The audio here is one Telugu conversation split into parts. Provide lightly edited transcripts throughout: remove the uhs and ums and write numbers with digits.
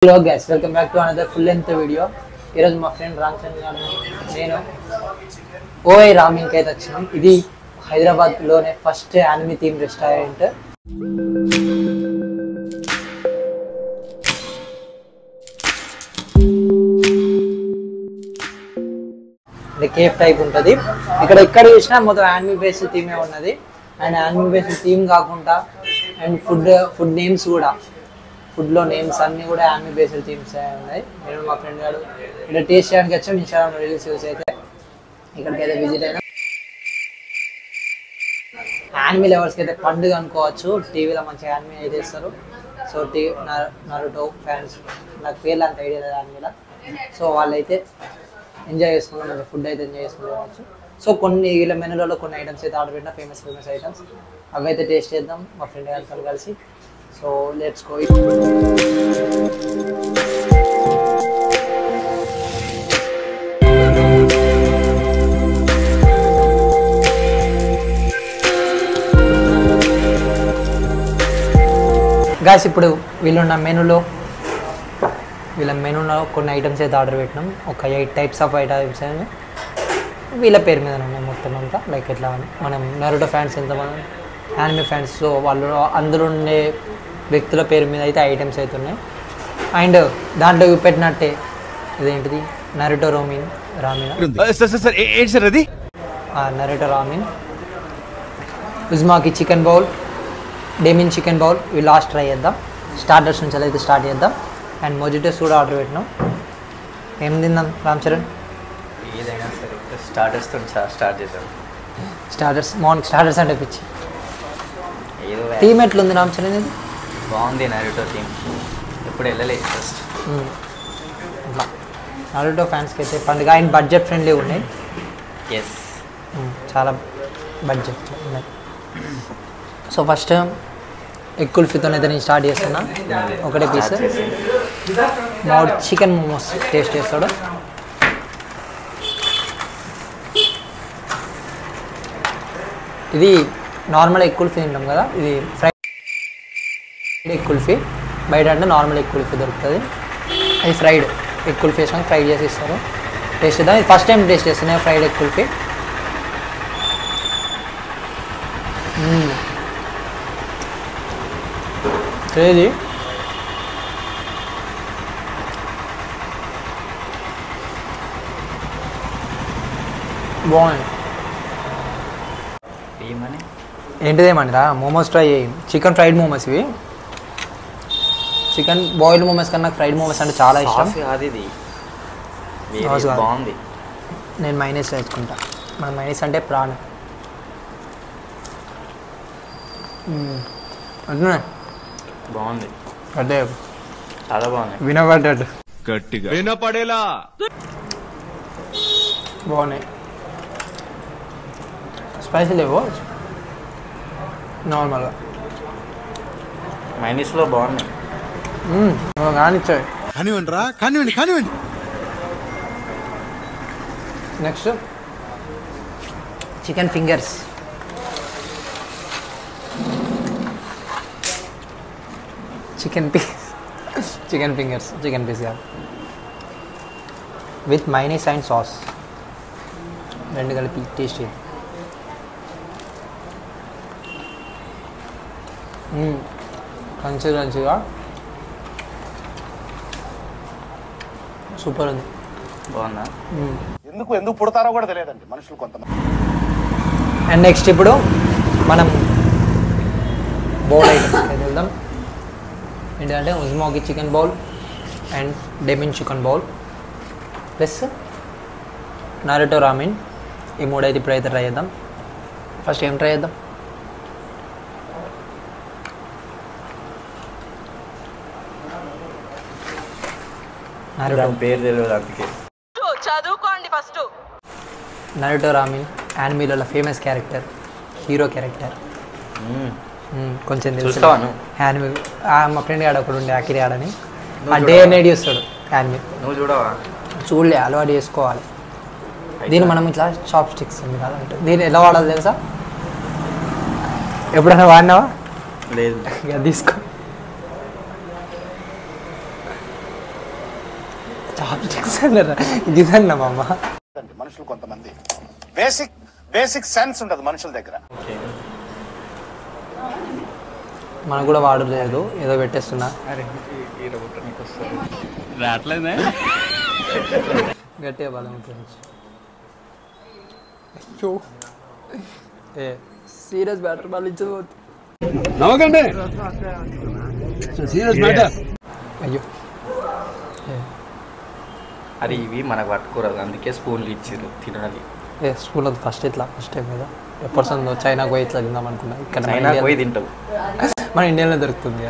Hello guys, welcome back to another full length video. Here is my friend Ramchandra garu nenu OI Ramen ki aithe vachinam. Idi Hyderabad lone first anime theme restaurant. The cave type untadi. Ikkada chusina mottham anime based theme e unnadi. And anime based theme kaakunda and food names kuda. Food లో నేమ్స్ అన్ని కూడా యానిమే బేస్డ్ థీమ్స్ ఉన్నాయి. నేను మా ఫ్రెండ్ గారు ఇక్కడ టేస్ట్ చేయడానికి వచ్చాం. ఇన్స్టాగ్రామ్ రీల్స్ చూసి అయితే ఇక్కడికి అయితే విజిట్ అయినా. యానిమే లవర్స్కి అయితే పండుగ అనుకోవచ్చు. టీవీలో మంచిగా యానిమే అయితే ఇస్తారు. సో నరుటో ఫ్యాన్స్ నాకు పేర్లు అంత ఐడియా లేదు యానిమేలో. సో వాళ్ళైతే ఎంజాయ్ చేసుకున్నాం, మంచిగా ఫుడ్ అయితే ఎంజాయ్ చేసుకోవచ్చు. సో కొన్ని వీళ్ళ మెనూలలో కొన్ని ఐటమ్స్ అయితే ఆర్డర్ పెట్టిన ఫేమస్ ఐటమ్స్ అవి అయితే టేస్ట్ చేద్దాం మా ఫ్రెండ్ గారితో కలిసి. So let's go. Guys, ఇప్పుడు వీళ్ళ మెనూలో కొన్ని ఐటమ్స్ అయితే ఆర్డర్ పెట్టినాం. ఒక 8 టైప్స్ ఆఫ్ ఐటమ్స్ అని వీళ్ళ పేరు మీద ఉన్నాయి మొత్తం అంతా. లైక్ ఎట్లా మనం నరుటో ఫ్యాన్స్ ఎంతమంది యానిమే ఫ్యాన్స్, సో వాళ్ళు అందులో ఉండే వ్యక్తుల పేరు మీద అయితే ఐటమ్స్ అయితే ఉన్నాయి. అండ్ దాంట్లో పెట్టినట్టే ఇదేంటిది Naruto ramen Naruto ramen, Uzumaki chicken bowl, demon chicken bowl. ఇవి లాస్ట్ ట్రై చేద్దాం. స్టార్టర్స్ నుంచి అయితే స్టార్ట్ చేద్దాం. అండ్ మొజిటోస్ కూడా ఆర్డర్ పెట్టినాం. ఏం తిందాం రామ్ చరణ్? ఏదైనా సరే స్టార్టర్స్తో స్టార్ట్ చేద్దాం. స్టార్టర్స్ మార్నింగ్ స్టార్టర్స్ అంటే పిచ్చి. థీమ్ ఎట్లుంది రామ్ చరణ్? ఇది బాగుంది. నరుటో థీమ్ ఎప్పుడు వెళ్ళలేదు ఫస్ట్. నరుటో ఫ్యాన్స్కి అయితే పండుగ. అండ్ బడ్జెట్ ఫ్రెండ్లీ ఉన్నాయి. ఎస్, చాలా బడ్జెట్ ఉన్నాయి. సో ఫస్ట్ ఎగ్ కుల్ఫీతో అయితే నేను స్టార్ట్ చేస్తున్నా. ఒకటే piece mode chicken momos taste చేస్తాడు. ఇది నార్మల్ ఎగ్ కుల్ఫీ తింటాం కదా, ఇది ఫ్రైడ్ ఎగ్ కుల్ఫీ. బయట అంటే నార్మల్ ఎగ్ కుల్ఫీ దొరుకుతుంది. అది ఫ్రైడ్ ఎగ్ కుల్ఫీ వేసినాక ఫ్రై చేసి ఇస్తారు. టేస్ట్ చేద్దాం. ఇది ఫస్ట్ టైం టేస్ట్ చేస్తున్నాయి ఫ్రైడ్ ఎగ్ కుల్ఫీ. క్రేజీ. బాగుంది. ఏంటిదేమంటారా? మోమోస్ ట్రై చేయి. చికెన్ ఫ్రైడ్ మోమోస్ ఇవి. చికెన్ బాయిల్డ్ మోమోస్ కన్నా ఫ్రైడ్ మోమోస్ అంటే చాలా ఇష్టం. బాగుంది. నేను మైనస్ వేసుకుంటా. మన మైనస్ అంటే ప్రాణం. అంటున్నా బాగుంది. అదే చాలా బాగుంది. వినపడ్డాడు గట్టిగా వినపడేలా బాగున్నాయి. స్పైసీ లేవు, నార్మల్గా మైనస్లో బాగున్నాయి. కానిచ్చాయి. కానివ్వండి రా, కానివ్వండి కానివ్వండి. Next chicken fingers. Chicken fingers chicken piece కాదు, విత్ మైనీస్ అండ్ సాస్ రెండు కలిపి టేస్ట్ చేయండి. క్రంచీగా సూపర్ ఉంది. బాగుందా? ఎందుకు పుడతారో కూడా తెలియదండి మనుషులు కొంతమంది. అండ్ నెక్స్ట్ ఇప్పుడు మనం బౌల్ ఐటమ్స్ వెళ్దాం. ఏంటంటే Uzumaki chicken bowl and demon chicken bowl plus Naruto ramen. ఈ మూడైతే ఇప్పుడైతే ట్రై చేద్దాం. ఫస్ట్ ఏం ట్రై చేద్దాం? పేరు తెలియదు అందుకే. చదువుకోండి ఫస్ట్. నరుటో రామిన్ యానిమేలో ఫేమస్ క్యారెక్టర్, హీరో క్యారెక్టర్. కొంచెం తెలుసు యానిమే. మా ఫ్రెండ్ ఆడ ఒకడు ఉండే అకిరి ఆడని, ఆ డే నైట్ చూస్తాడు యానిమే. నువ్వు చూడవా? చూడలే, అలవాటు చేసుకోవాలి. దీన్ని మనం ఇట్లా చాప్ స్టిక్స్ ఉంది కాదంటే దీన్ని ఎలా వాడాలి తెలుసా? ఎప్పుడైనా వాడినావా? లేదు. ఇక తీసుకో. చాప్ స్టిక్స్ అన్నారా ఇది అన్నా మా అమ్మ. మనుషులు కొంతమంది బేసిక్ సెన్స్ ఉండదు మనుషుల దగ్గర. మనకు కూడా వాడలేదు ఏదో పెట్టేస్తున్నా. రావట్లేదే గట్టిగా బలం ఉంటుంది. ఏ సీరియస్ బ్యాటర్ బాల్ ఇచ్చదు నవ్వకండి సీరియస్ మ్యాటర్. అయ్యో అది ఇవి మనకు పట్టుకోరాదు, అందుకే స్పూన్లు ఇచ్చారు తినాలి. ఏ స్కూల్ అది ఫస్ట్ టైం కదా ఎప్పుడు చైనాకు పోయి ఇట్లా తిందాం అనుకున్నా. ఇక్కడ చైనా పోయి తింటావు, మన ఇండియాలో దొరుకుతుంది.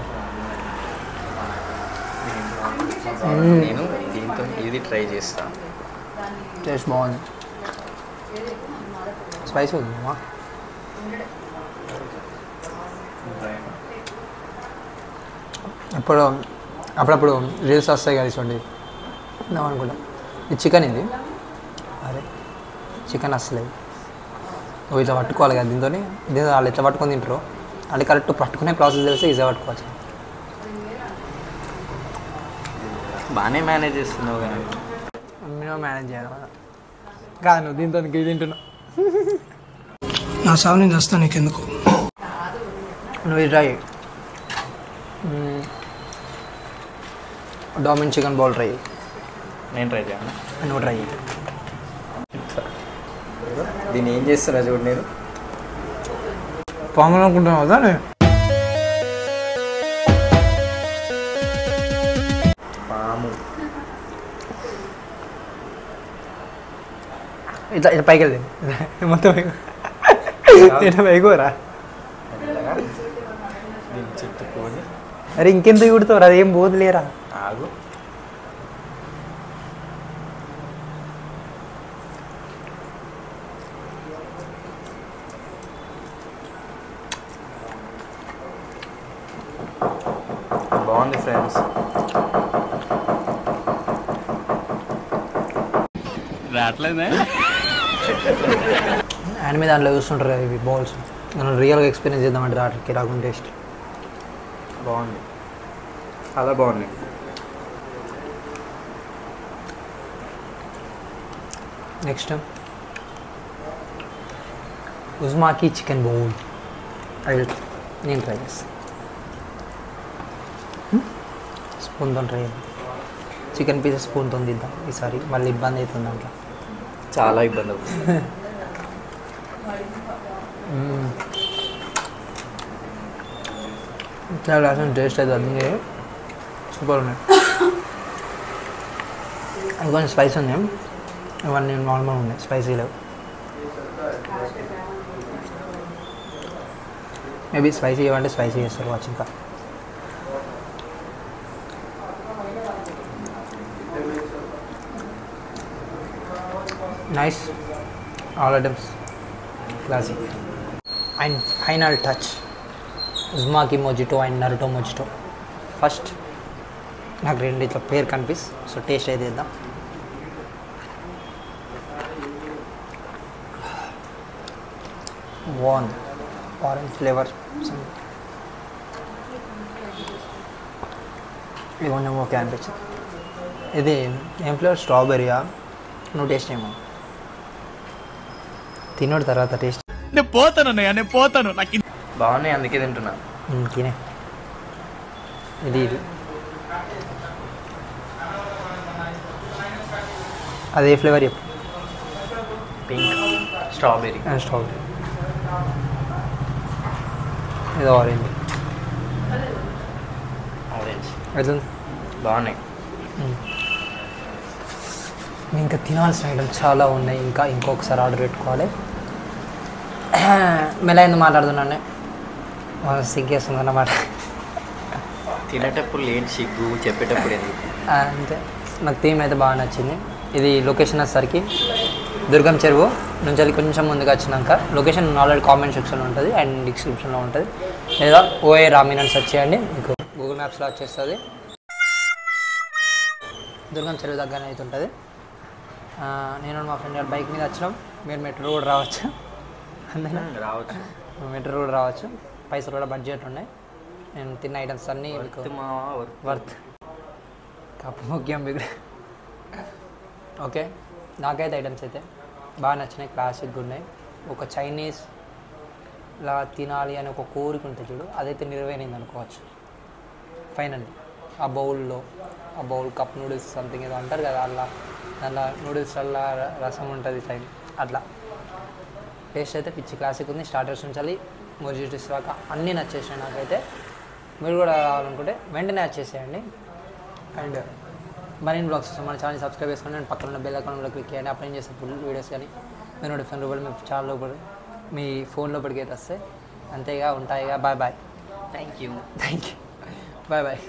నేను దీంతో ఇది ట్రై చేస్తాను. టేస్ట్ బాగుంది, స్పైసీ ఉంది అమ్మా. అప్పుడప్పుడు రీల్స్ వస్తాయి కదా చూడండి తిందాం అనుకుంటా. ఇది చికెన్, ఇది అరే చికెన్ వస్తలేదు. నువ్వు ఇట్లా పట్టుకోవాలి కదా దీంతో వాళ్ళు ఎట్లా పట్టుకొని తింటారు అంటే కరెక్ట్ పట్టుకునే ప్రాసెస్ తెలిస్తే ఈజీగా పట్టుకోవచ్చు. బాగానే మేనేజ్ చేస్తున్నావు కానీ మినిమం మేనేజ్ చేయాలి కాదు. నువ్వు దీంతో ఇది తింటున్నావు, నా సాగు నేను వస్తాను నీకెందుకు. నువ్వు ట్రై డామిన్ చికెన్ బౌల్ ట్రై. నేను ట్రై చేయాలి, నువ్వు ట్రై. దీన్ని ఏం చేస్తున్నా చూడు. నేను పాములు అనుకుంటున్నావు కదా పాము ఇట్లా ఇట్లా పైకి వెళ్ళి మొత్తం ఇట్లా పైకోరా. దీన్ని చుట్టుకొని అరే ఇంకెందుకు కుడతావు, అదేం పోదులేరా. ఆగు. బాగుంది ఫ్రెండ్స్. రావట్లేదే ఆయన మీద దాంట్లో చూస్తుంటారు కదా ఇవి బౌల్స్. మనం రియల్గా ఎక్స్పీరియన్స్ చేద్దామంటే రావట్లకి రాకుండా టేస్ట్ బాగుంది, చాలా బాగుంది. నెక్స్ట్ ఉజ్మాకి చికెన్ బౌల్ అది నేను ట్రై చేస్తాను. స్పూన్తో ట్రై చేద్దాం. చికెన్ పీసెస్ స్పూన్తో తిద్దాం ఈసారి, మళ్ళీ ఇబ్బంది అవుతుంది దాంట్లో. చాలా ఇబ్బంది అవుతుంది. చాలా అసలు టేస్ట్ అయితే అది సూపర్ ఉన్నాయి. అవి కొంచెం స్పైసీ ఉంది, ఇవన్నీ నార్మల్ ఉన్నాయి, స్పైసీ లేవు. మేబీ స్పైసీ ఇవ్వండి, స్పైసీ చేస్తారు వచ్చి. ఇంకా nice, all items classic. And final touch ఉజ్మాకి mojito and Naruto mojito. First నాకు రెండు ఇట్లా పేరు కనిపిస్తుంది, సో టేస్ట్ అయితే ఇద్దాం. బాగుంది, ఆరెంజ్ ఫ్లేవర్. ఇది కొంచెం ఓకే అనిపించింది. ఇది ఏం ఫ్లేవర్, స్ట్రాబెరీయా? నువ్వు టేస్ట్ ఏమో తినోడు తర్వాత టేస్ట్. నేను పోతాను నాకు బాగున్నాయి, అందుకే తింటున్నా. తినే ఇది అదే ఫ్లేవర్ చెప్పు. Pink, strawberry. స్ట్రాబెరీ, ఇది ఆరెంజ్. ఆరెంజ్ ఎట్లా బాగున్నాయి. ఇంకా తినాల్సిన ఐటమ్స్ చాలా ఉన్నాయి, ఇంకొకసారి ఆర్డర్ పెట్టుకోవాలి. మెలైంది మాట్లాడుతున్నాను, సిగ్గేస్తుంది అన్నమాట. తినేటప్పుడు లేని సిగ్గు, చెప్పేటప్పుడు ఎందుకు. అంతే. నాకు థీమ్ అయితే బాగా నచ్చింది. ఇది లొకేషన్ వచ్చేసరికి దుర్గం చెరువు నుంచి అది కొంచెం ముందుకు వచ్చినాక, లొకేషన్ ఆల్రెడీ కామెంట్ సెక్షన్లో ఉంటుంది అండ్ డిస్క్రిప్షన్లో ఉంటుంది, లేదా ఓఏ రామీన్ అని సెర్చ్ చేయండి, మీకు గూగుల్ మ్యాప్స్లో వచ్చేస్తుంది. దుర్గం చెరువు దగ్గర అయితే ఉంటుంది. నేను మా ఫ్రెండ్ గారు బైక్ మీద వచ్చినాం. మీరు మెట్రో రోడ్ రావచ్చు, అంతేనా? రావచ్చు, మెట్రో రోడ్ రావచ్చు. పైసలు కూడా బడ్జెట్ ఉన్నాయి. నేను తిన్న ఐటమ్స్ అన్నీ మీకు వర్త్. కప్పు ముఖ్యం మీకు. ఓకే, నాకైతే ఐటమ్స్ అయితే బాగా నచ్చినాయి, క్లాసిక్గా ఉన్నాయి. ఒక చైనీస్ లా తినాలి అని ఒక కోరిక ఉంటుంది చూడు, అదైతే నెరవేరింది అనుకోవచ్చు. ఫైనల్లీ ఆ బౌల్ కప్ నూడిల్స్ సంథింగ్ ఏదో అంటారు కదా, దాంట్లో నూడిల్స్ అలా రసం ఉంటుంది సైడ్, అట్లా టేస్ట్ అయితే పిచ్చి క్లాసిక్ ఉంది. స్టార్టర్స్ ఉంచాలి, మొజిటోస్ దాకా అన్నీ నచ్చేసాయి నాకైతే. మీరు కూడా రావాలనుకుంటే వెంటనే వచ్చేసేయండి. అండ్ మరిన్ని బ్లాగ్స్ మన ఛానల్ సబ్స్క్రైబ్ చేసుకోండి. అండ్ పక్కన ఉన్న బెల్ ఐకాన్ కూడా క్లిక్ చేయండి. అప్పుడు ఏం చేస్తే ఫుల్ వీడియోస్ కానీ మీరు నోటిఫికేషన్ రూపాయలు మీ ఛానల్ లోపల మీ ఫోన్ లోపలికి అయితే వస్తాయి. అంతేగా ఉంటాయిగా. Bye bye. Thank you. Bye bye.